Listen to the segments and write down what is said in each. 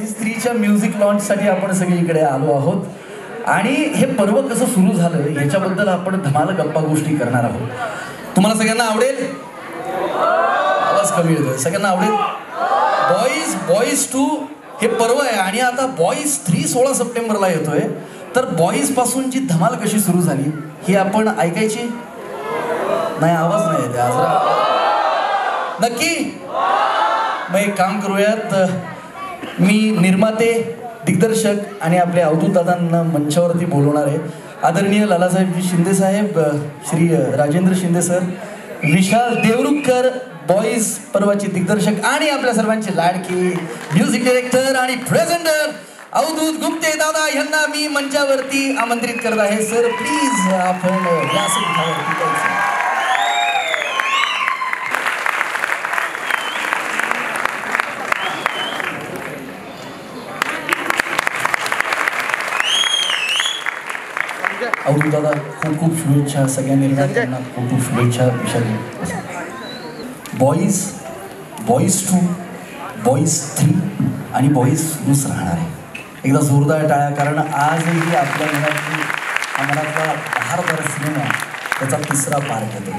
Boys 3च्या music लॉन्चसाठी आपण सगळे इकडे आलो आहोत आणि हे पर्व कसं सुरू झालं याच्याबद्दल आपण धमाल गप्पा गोष्टी करणार आहोत. तुम्हाला सगळ्यांना आवडेल? आवाज कमी येतोय. सगळ्यांना आवडेल? बॉईज 2 हे पर्व आहे आणि आता बॉईज 3 16 सप्टेंबरला येतोय. तर बॉईज पासूनची धमाल कशी सुरू झाली ही आपण ऐकायची नाही. आवाज नाही येते आज नक्की. मग एक काम करूयात, मी निर्माते, दिग्दर्शक आणि आपले अवधूत दादांना मंचावरती बोलवणार आहे. आदरणीय लालासाहेब शिंदे साहेब, श्री राजेंद्र शिंदे सर, विशाल देवरुखकर, बॉईज पर्वाचे दिग्दर्शक आणि आपल्या सर्वांचे लाडके म्युझिक डायरेक्टर आणि प्रेझेंटर अवधूत गुप्ते दादा यांना मी मंचावरती आमंत्रित करत आहे. सर प्लीज आपण व्यासपीठावरती जायचं. अवधूत दादा खूप खूप शुभेच्छा. सगळ्या निर्मात्यांना खूप खूप शुभेच्छा. विशाल बॉईज 2, बॉईज 3 आणि बॉईज सुरूच राहणार आहे. एकदा जोरदार टाळ्या, कारण आजही आपल्या मनातला बहारदार सिनेमा त्याचा 3रा पार्ट येतो.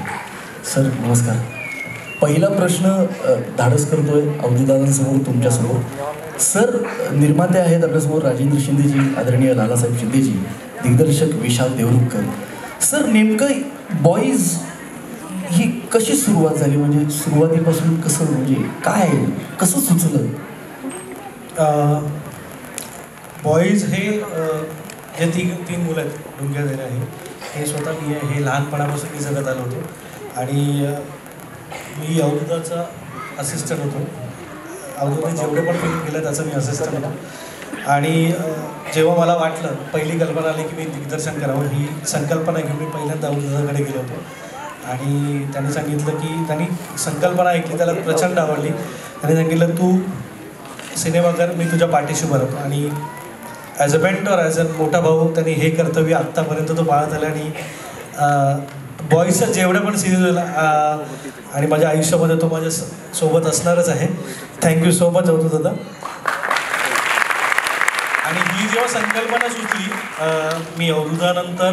सर नमस्कार. पहिला प्रश्न धाडस करतोय अवधूतदादांसमोर, तुमच्यासमोर. सर निर्माते आहेत आपल्यासमोर राजेंद्र शिंदेजी, आदरणीय लालासाहेब शिंदेजी, दिग्दर्शक विशाल देवरुखकर. सर नेमकं बॉईज ही कशी सुरुवात झाली, म्हणजे सुरुवातीपासून कसं, म्हणजे काय कसं सुचलं? बॉईज हे जे तीन मुलं आहेत, डुंग्या देणे आहे, हे स्वतः मी हे लहानपणापासून मी जगत आलो होतो आणि मी अवधूताचा असिस्टंट होतो. अवधूतने जेवढे पण फिल्म केलं त्याचं मी असिस्टंट होतो. आणि जेव्हा मला वाटलं, पहिली कल्पना आली की मी दिग्दर्शन करावं, ही संकल्पना घेऊन मी पहिल्यांदा अवधूताकडे गेलो होतो आणि त्यांनी सांगितलं की त्यांनी संकल्पना ऐकली, त्याला प्रचंड आवडली. त्यांनी सांगितलं तू सिनेमा कर, मी तुझ्या पाठीशी उभा राहतो. आणि as a mentor, as a मोठा भाऊ त्यांनी हे कर्तव्य आत्तापर्यंत तो पाळत आला. आणि बॉईजचं जेवढं पण सिरीज आणि माझ्या आयुष्यामध्ये तो माझ्या सोबत असणारच आहे. थँक्यू सो मच अवधूत दादा. आणि ही जेव्हा संकल्पना सुचली, मी अवधूतानंतर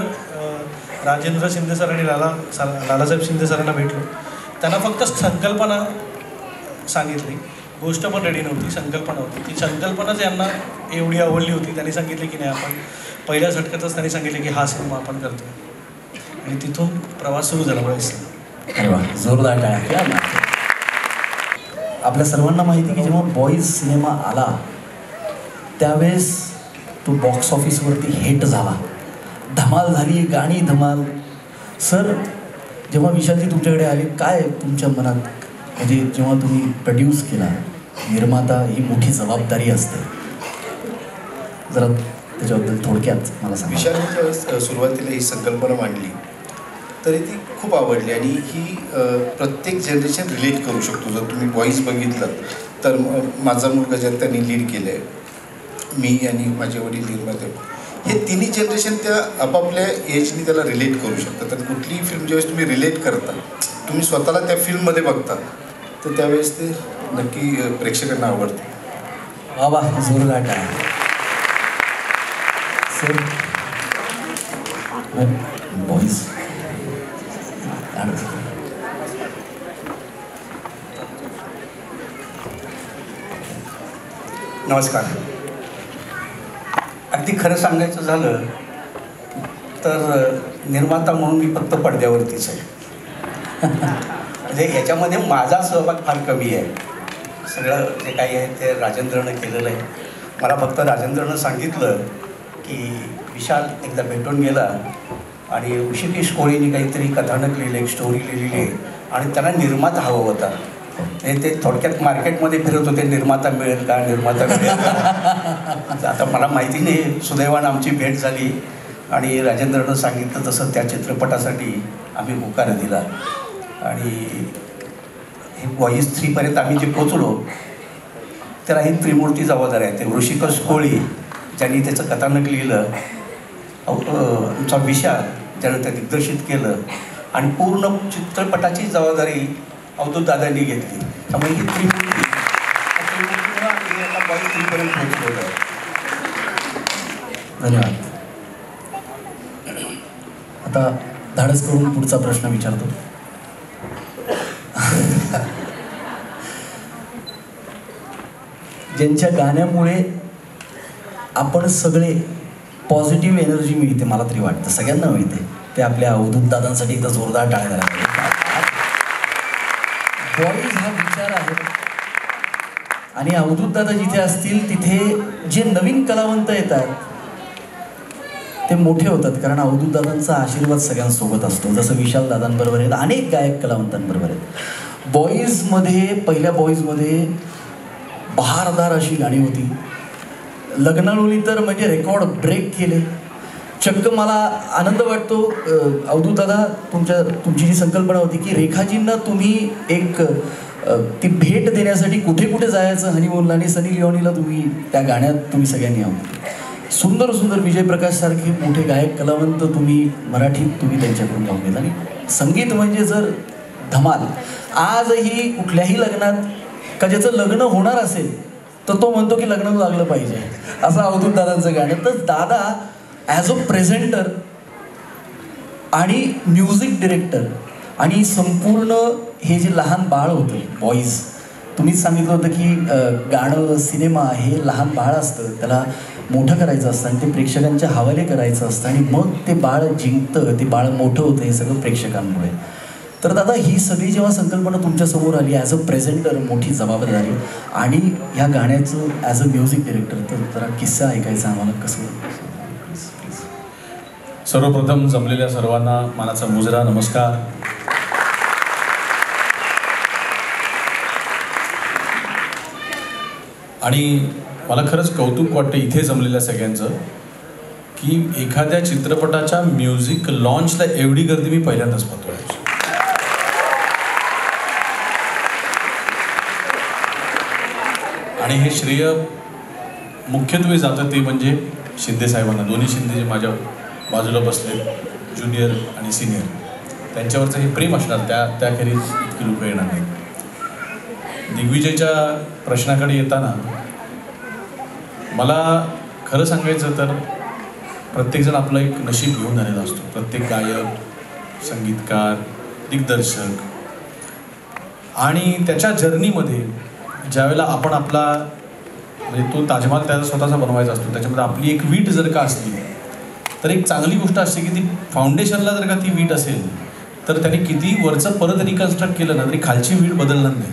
राजेंद्र शिंदे सर आणि लालासाहेब शिंदे सरांना भेटलो. त्यांना फक्त संकल्पना सांगितली, गोष्ट पण रेडी नव्हती, संकल्पना होती. ती संकल्पनाच यांना एवढी आवडली होती, त्यांनी सांगितले की नाही आपण पहिल्या झटक्यातच त्यांनी सांगितले की हा सिनेमा आपण करतो. आणि तिथून प्रवास सुरू झाला बॉईजचा. अरे वा, जोरदार टाळ्या. आपल्या सर्वांना माहिती की जेव्हा बॉईज सिनेमा आला त्यावेळेस तो बॉक्स ऑफिसवरती हिट झाला, धमाल झाली, गाणी धमाल. सर जेव्हा विशालजी तुमच्याकडे आले, काय तुमच्या मनात, म्हणजे जेव्हा तुम्ही प्रोड्यूस केला, निर्माता ही मोठी जबाबदारी असते, जरा त्याच्याबद्दल थोडक्यात मला सांगा. विशालने ज्यावेळेस सुरुवातीला ही संकल्पना मांडली तरी ती खूप आवडली आणि ही प्रत्येक जनरेशन रिलेट करू शकतो. जर तुम्ही बॉईज बघितलं तर माझा मुलगा ज्यात त्यांनी लीड केलं आहे, मी आणि माझे वडील निर्माते, हे तिन्ही जनरेशन त्या आपापल्या एजनी त्याला रिलेट करू शकतात. तर कुठलीही फिल्म ज्यावेळेस तुम्ही रिलेट करता, तुम्ही स्वतःला त्या फिल्ममध्ये बघता, तर त्यावेळेस ते नक्की प्रेक्षकांना आवडते. वा वा, जोरदार टाळ्या. सर बॉईज नमस्कार. अगदी खरं सांगायचं झालं तर निर्माता म्हणून मी फक्त पडद्यावरतीच आहे. म्हणजे याच्यामध्ये माझा सहभाग फार कमी आहे. सगळं जे काही आहे ते राजेंद्रनं केलेलं आहे. मला फक्त राजेंद्रनं सांगितलं की विशाल एकदा भेटून गेला आणि ऋषिकेश कोळीने काहीतरी कथानक लिहिलं, एक स्टोरी लिहिलेली आहे आणि त्यांना निर्माता हवा होता. ते थोडक्यात मार्केटमध्ये फिरत होते, निर्माता मिळेल का, निर्माता मिळेल का. आता मला माहिती नाही, सुदैवानं आमची भेट झाली आणि राजेंद्रनं सांगितलं तसं त्या चित्रपटासाठी आम्ही होकार दिला. आणि हे बॉईज 3पर्यंत आम्ही जे पोचलो त्याला ही त्रिमूर्ती जबाबदार आहे. ते ऋषिकेश कोळी ज्यांनी त्याचं कथानक लिहिलं, आमचा विशाल ज्यानं ते दिग्दर्शित केलं आणि पूर्ण चित्रपटाची जबाबदारी अवधूत दादांनी घेतली. त्यामुळे ही त्रिमूर्तीला बॉईज 3 पर्यंत पोहोचलो आहे. धन्यवाद. आता धाडस करून पुढचा प्रश्न विचारतो. ज्यांच्या गाण्यामुळे आपण सगळे पॉझिटिव्ह एनर्जी मिळते, मला तरी वाटतं सगळ्यांना मिळते, ते आपल्या अवधूत दादांसाठी एकदा जोरदार टाळ्या झाला. बॉईज हा विचार आहे आणि अवधूत दादा जिथे असतील तिथे जे नवीन कलावंत येतात ते मोठे होतात, कारण अवधूत दादांचा आशीर्वाद सगळ्यांसोबत असतो. जसं विशाल दादांबरोबर आहेत, अनेक गायक कलावंतांबरोबर आहेत. बॉईजमध्ये, पहिल्या बॉईजमध्ये बहारदार अशी गाणी होती. लग्नाळूनी तर म्हणजे रेकॉर्ड ब्रेक केले. चक्क मला आनंद वाटतो अवधूत दादा, तुमची जी संकल्पना होती की रेखाजींना तुम्ही एक ती भेट देण्यासाठी कुठे कुठे जायचं हनीमूनला, आणि सनी लिओनीला तुम्ही त्या गाण्यात तुम्ही सगळ्यांनी आहोत. सुंदर सुंदर विजय प्रकाश सारखे मोठे गायक कलावंत तुम्ही मराठीत तुम्ही त्यांच्याकडून गाऊन घेतला. आणि संगीत म्हणजे जर धमाल. आजही कुठल्याही लग्नात का ज्याचं लग्न होणार असेल तर तो म्हणतो की लग्न लागलं पाहिजे, असं अवधूत दादांचं गाणं. तर दादा ॲज अ प्रेझेंटर आणि म्युझिक डिरेक्टर आणि संपूर्ण हे जे लहान बाळ होतं बॉईज, तुम्हीच सांगितलं होतं की गाणं सिनेमा हे लहान बाळ असतं, त्याला मोठं करायचं असतं आणि ते प्रेक्षकांच्या हवाले करायचं असतं आणि मग ते बाळ जिंकतं, ते बाळ मोठं होतं, हे सगळं प्रेक्षकांमुळे. तर दादा ही सगळी जेव्हा संकल्पना तुमच्यासमोर आली ॲज अ प्रेझेंटर, मोठी जबाबदारी आणि ह्या गाण्याचं ॲज अ म्युझिक डिरेक्टर, तर जरा किस्सा ऐकायचा आम्हाला कसं. सर्वप्रथम जमलेल्या सर्वांना मानाचा मुजरा नमस्कार. आणि मला खरंच कौतुक वाटतं इथे जमलेल्या सगळ्यांचं की एखाद्या चित्रपटाच्या म्युझिक लॉन्चला एवढी गर्दी मी पहिल्यांदाच पाहतोय. आणि हे श्रेय मुख्यत्वे जातं ते म्हणजे शिंदे साहेबांना. दोन्ही शिंदे जे माझ्या बाजूला बसले, ज्युनियर आणि सिनियर, त्यांच्यावरचं हे प्रेम असणार, त्याखेरीज इतकी लोक येणार नाही. दिग्विजयच्या प्रश्नाकडे येताना मला खरं सांगायचं तर प्रत्येकजण आपलं एक नशीब घेऊन आलेला असतो. प्रत्येक गायक, संगीतकार, दिग्दर्शक, आणि त्याच्या जर्नीमध्ये ज्यावेळेला आपण आपला म्हणजे तो ताजमहाल त्याचा स्वतःचा बनवायचा असतो, त्याच्यामध्ये आपली एक वीट जर का असली तर एक चांगली गोष्ट असते की ती फाउंडेशनला जर का ती वीट असेल तर त्याने किती वरचं परत रिकन्स्ट्रक्ट केलं ना तरी खालची वीट बदलणार नाही.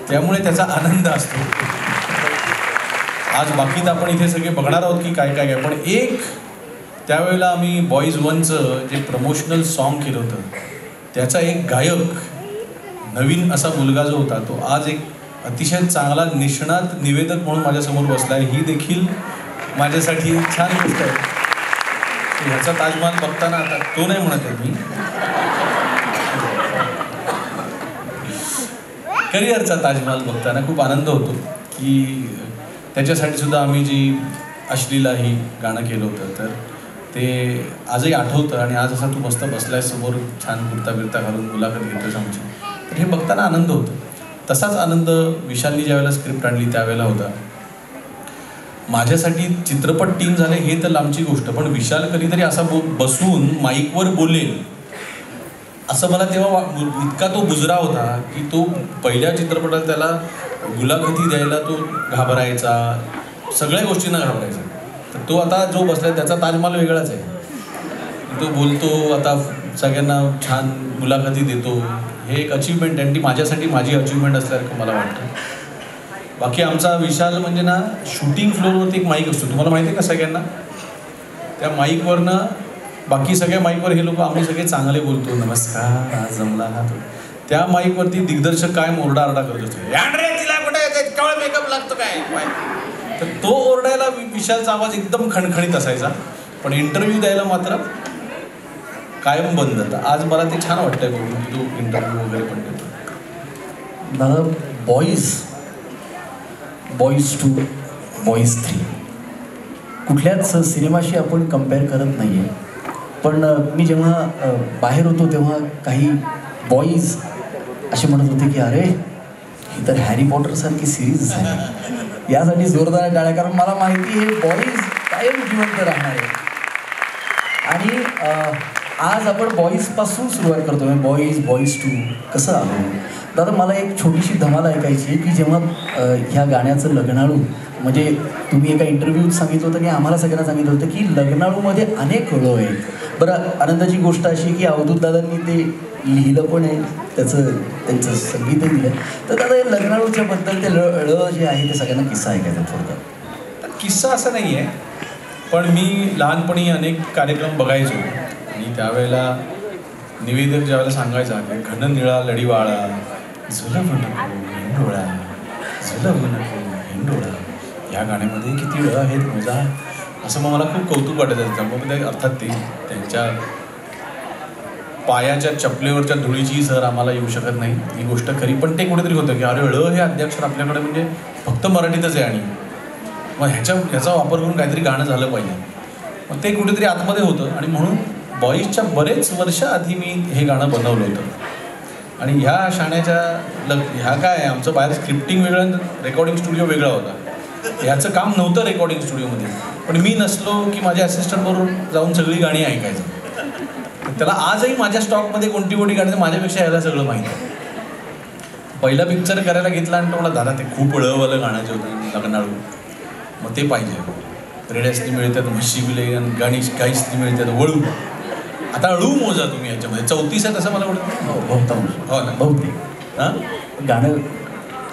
त्यामुळे त्याचा आनंद असतो. आज बाकीत आपण इथे सगळे बघणार आहोत की काय काय, पण एक त्यावेळेला आम्ही बॉईज 1चं जे प्रमोशनल सॉन्ग केलं होतं त्याचा एक गायक, नवीन असा मुलगा जो होता, तो आज एक अतिशय चांगला निष्णात निवेदक म्हणून माझ्यासमोर बसला आहे. ही देखील माझ्यासाठी छान गोष्ट आहे. ह्याचा ताजमहाल बघताना, आता तो नाही म्हणत आहे मी, करिअरचा ताजमहाल बघताना खूप आनंद होतो की त्याच्यासाठी सुद्धा आम्ही जी अश्लीला ही गाणं केलं होतं तर ते आजही आठवतं. आणि आज असा तू मस्त बसलाय समोर, छान कुर्ता बिर्ता घालून मुलाखत घेतोस आमची, तर हे बघताना आनंद होतो. तसाच आनंद विशालनी ज्यावेळेला स्क्रिप्ट आणली त्यावेळेला होता. माझ्यासाठी चित्रपट टीम झाले हे तर लांबची गोष्ट, पण विशाल कधीतरी असा बसून माईकवर बोलेल असं मला तेव्हा इतका तो बुजरा होता की तो पहिल्या चित्रपटात त्याला मुलाखती द्यायला तो घाबरायचा, सगळ्या गोष्टींना घाबरायचा. तर तो आता जो बसलाय त्याचा ताजमहाल वेगळाच आहे. तो बोलतो, आता सगळ्यांना छान मुलाखती देतो. हे एक अचीवमेंट आहे, ती माझ्यासाठी माझी अचीवमेंट असल्यासारखं मला वाटतं. बाकी आमचा विशाल म्हणजे ना, शूटिंग फ्लोअरवरती एक माईक असतो, तुम्हाला माहिती आहे का सगळ्यांना? त्या माईकवरनं बाकी सगळ्या माईकवर हे लोक आम्ही सगळे चांगले बोलतो, नमस्कार आज जमला हा. त्या माईकवरती दिग्दर्शक काय ओरडा करत असतो, तिला कुठे कवळ मेकअप लागतो काय. तर तो ओरडायला विशालचा आवाज एकदम खणखणीत असायचा, पण इंटरव्ह्यू द्यायला मात्र कायम बंद होता. आज मला ते छान वाटतंय बघून की तो इंटरव्ह्यू वगैरे पण देतो. दादा, बॉईज 2, बॉईज 3 कुठल्याच सिनेमाशी आपण कम्पेअर करत नाही आहे, पण मी जेव्हा बाहेर होतो तेव्हा काही बॉईज असे म्हणत होते की अरे ही तर हॅरी पॉटर सारखी सिरीज आहे. यासाठी जोरदार टाळ्या, कारण मला माहिती आहे बॉईज कायम जिवंत राहणार आहे. आणि आज आपण बॉईजपासून सुरुवात करतो, म्हणजे बॉईज 2 कसं आलो. दादा मला एक छोटीशी धमाल ऐकायची आहे की जेव्हा ह्या गाण्याचं लग्नाळू, म्हणजे तुम्ही एका इंटरव्ह्यूत सांगितलं होतं आणि आम्हाला सगळ्यांना सांगितलं होतं की लग्नाळूमध्ये अनेक ळ आहेत. बरं, आनंदाची गोष्ट अशी की अवधूत दादांनी ते लिहिलं पण आहे, त्यांचं संगीतही दिलं. तर दादा या लग्नाळूच्या बद्दल ते ळ जे आहे ते सगळ्यांना किस्सा ऐकायचा थोडक्यात. किस्सा असा नाही आहे, पण मी लहानपणी अनेक कार्यक्रम बघायचो आणि त्यावेळेला निवेदक ज्यावेळेला सांगायचा की घन निळा लढीवाळा झुलव नको हिंडोळा, झुलव नको हिंडोळा, या गाण्यामध्ये किती ळ आहेत मजा, असं मग मला खूप कौतुक वाटायचं. त्यामुळे ते अर्थात ते त्यांच्या पायाच्या चपलेवरच्या धुळीची सर आम्हाला येऊ शकत नाही, ही गोष्ट खरी. पण ते कुठेतरी होतं की अरे ळ हे अध्यक्षर आपल्याकडे म्हणजे फक्त मराठीतच आहे आणि मग ह्याचा वापर करून काहीतरी गाणं झालं पाहिजे. मग ते कुठेतरी आतमध्ये होतं आणि म्हणून बॉईजच्या बरेच वर्ष आधी मी हे गाणं बनवलं होतं. आणि ह्या शाण्याच्या ह्या काय आमचं बाहेर स्क्रिप्टिंग वेगळं, रेकॉर्डिंग स्टुडिओ वेगळा होता. ह्याचं काम नव्हतं रेकॉर्डिंग स्टुडिओमध्ये, पण मी नसलो की माझ्या असिस्टंटबरोबर जाऊन सगळी गाणी ऐकायचं. त्याला आजही माझ्या स्टॉकमध्ये कोणती गाणी माझ्यापेक्षा यायला सगळं माहिती आहे. पहिला पिक्चर करायला घेतला आणि तो मला दादा ते खूप ळवालं गाणं जे होतं लग्नाळू, मग ते पाहिजे. रेड्यासनी मिळतात म्हशी बिले आणि गाणी काहीच मिळतात वळू. आता अळू मोजा तुम्ही याच्यामध्ये 34 आहेत असं मला वाटतं. बहुतांश हो ना, बहुतेक हां गाणं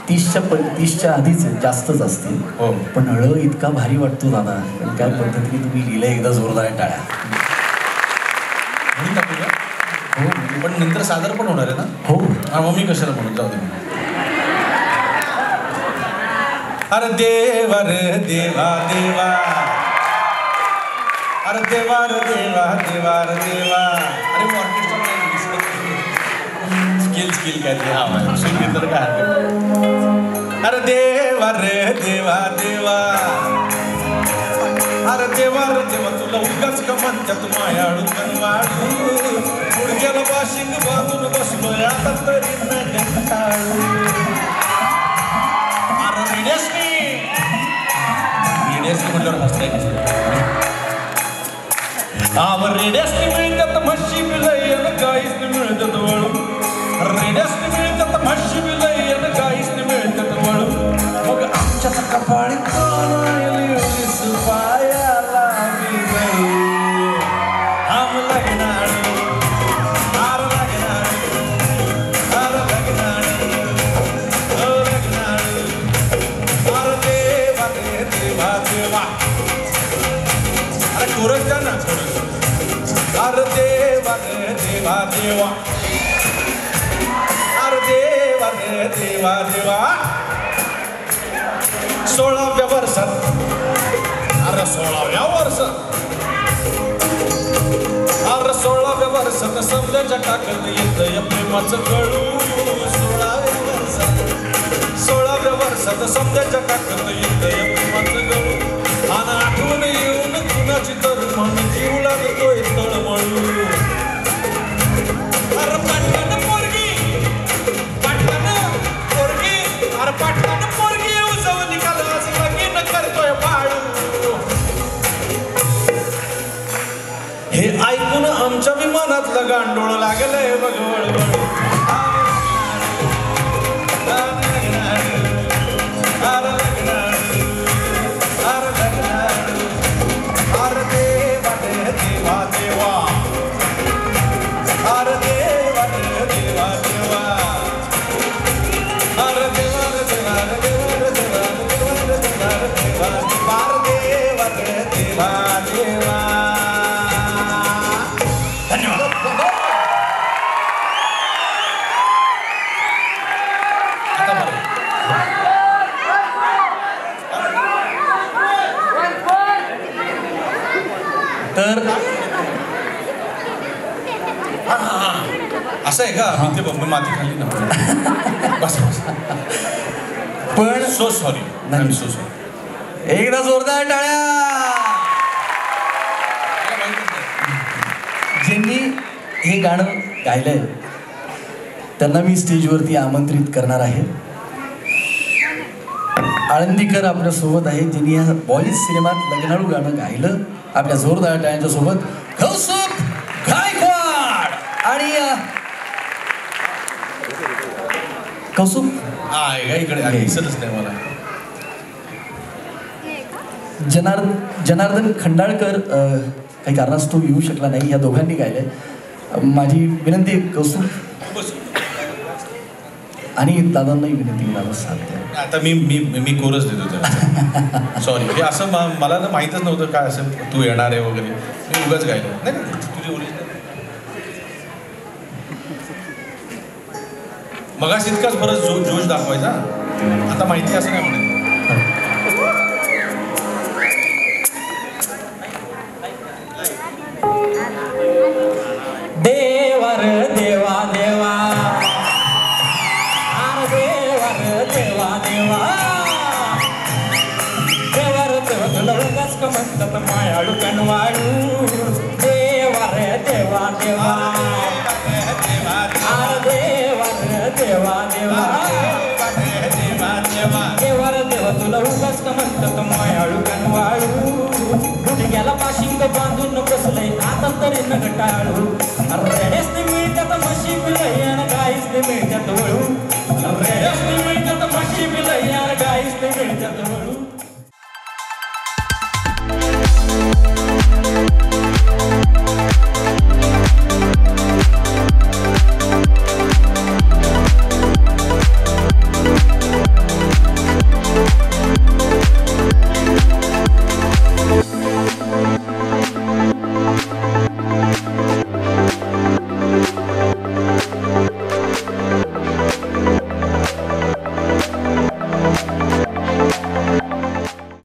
30च्या आधीच जास्तच असतील. हो. पण ळ इतका भारी वाटतो दादा, पण त्या पद्धतीने तुम्ही लिहिलं एकदा जोरदार टाळ्या. म्हणून टाकू का? हो, पण नंतर सादर पण होणार आहे ना. हो हा, मग मी कशाला म्हणून जाऊ दे. अरे देवा रे देवा देवा, अरे देवा रे देवा देवा रे देवा. अरे मी ऑर्केस्ट्रा स्किल काय ते हा संगीत तर काय. अरे देवा रे देवा देवा, अरे देवा रे देवा, तुला उगाच का म्हणतात मायाळू कनवाळू, गुडघ्याला वाशिंग बांधून बसलोय आता तरी न कंटाळू. अरे रेड्यासनी म्हटल्यावर हसताय. रेड्यासनी मिळतात म्हशी बिलय गाईसनी मिळतात वळू, रेड्यासनी मिळतात म्हशी बिलय गाईसनी मिळतात वळू. मग आमच्या कपाळी पायाला आम लग्नाळ, आर लग्नाळ, आर लग्नाळ, लग्नाळ. अरे देवा रे देवा देवा, अरे कोरस द्या ना थोडं. अरे देवा रे देवा देवा, अरे देवा रे देवा देवा. 16व्या वर्षात, अरे 16व्या वर्षात, अरे 16व्या वर्षात समजायच्या टाकत येतंय प्रेमाचं कळू. 16व्या वर्षात समजायच्या टाकत येतंय प्रेमाचं कळू. आणि आठवण येऊन कुणाची तर मन जीव लागतोय तळमळू. अरे पाटलानं पोरगी, पाटलानं पोरगी, अरे पाटलानं पोरगी उजव निकालाच लगीन करतोय बाळू. हे ऐकून आमच्या विमानातलं गांडोळ लागलंय बघ वळवळ. तर असं आहे का, मी ते माती खाल्ली ना. बस बस, पण so sorry, I am so sorry. एकदा जोरदार टाळ्या. ज्यांनी हे गाणं गायलंय त्यांना मी स्टेजवरती आमंत्रित करणार आहे. आळंदीकर आपल्यासोबत आहे, जिने या बॉईज सिनेमात लग्नाळू गाणं गायलं. आपल्या जोरदार टाळ्यांच्या सोबत कौस्तुभ गायकवाड. आणि कौस्तुभ इकडे दिसतच नाही मला. जनार्दन खंडाळकर काही कारणास्तव येऊ शकला नाही. या दोघांनी गायलंय. माझी विनंती आहे कौस्तुभ आणि दादांनाही विनंती दादा साथ द्या. आता मी कोरस देतो त्याला. सॉरी, हे असं मला ना माहीतच नव्हतं काय असं तू येणार आहे वगैरे. मी उगाच गायलं. नाही तुझी ओरिजिनल मगाशी इतकाच बरंच जोश दाखवायचा. आता माहिती असं नाही म्हणत. देवर देवा देवा देवर देवा देवा देवर देव तुला उगाच का म्हणतात मायाळू कणवाळू. देवर देवा देवा देवर देवा देवा देवर देव तुला उगाच का म्हणतात मायाळू कणवाळू. गुडघ्याला पाशिंग बांधून बसलंय आता तरी नगटाळू. रेड्याच ते मिळतात म्हशी पिलयान गाईच ते मिळतात वळू. रेड्याच ते मिळतात म्हशी पिलयान गाईच ते मिळतात वळू.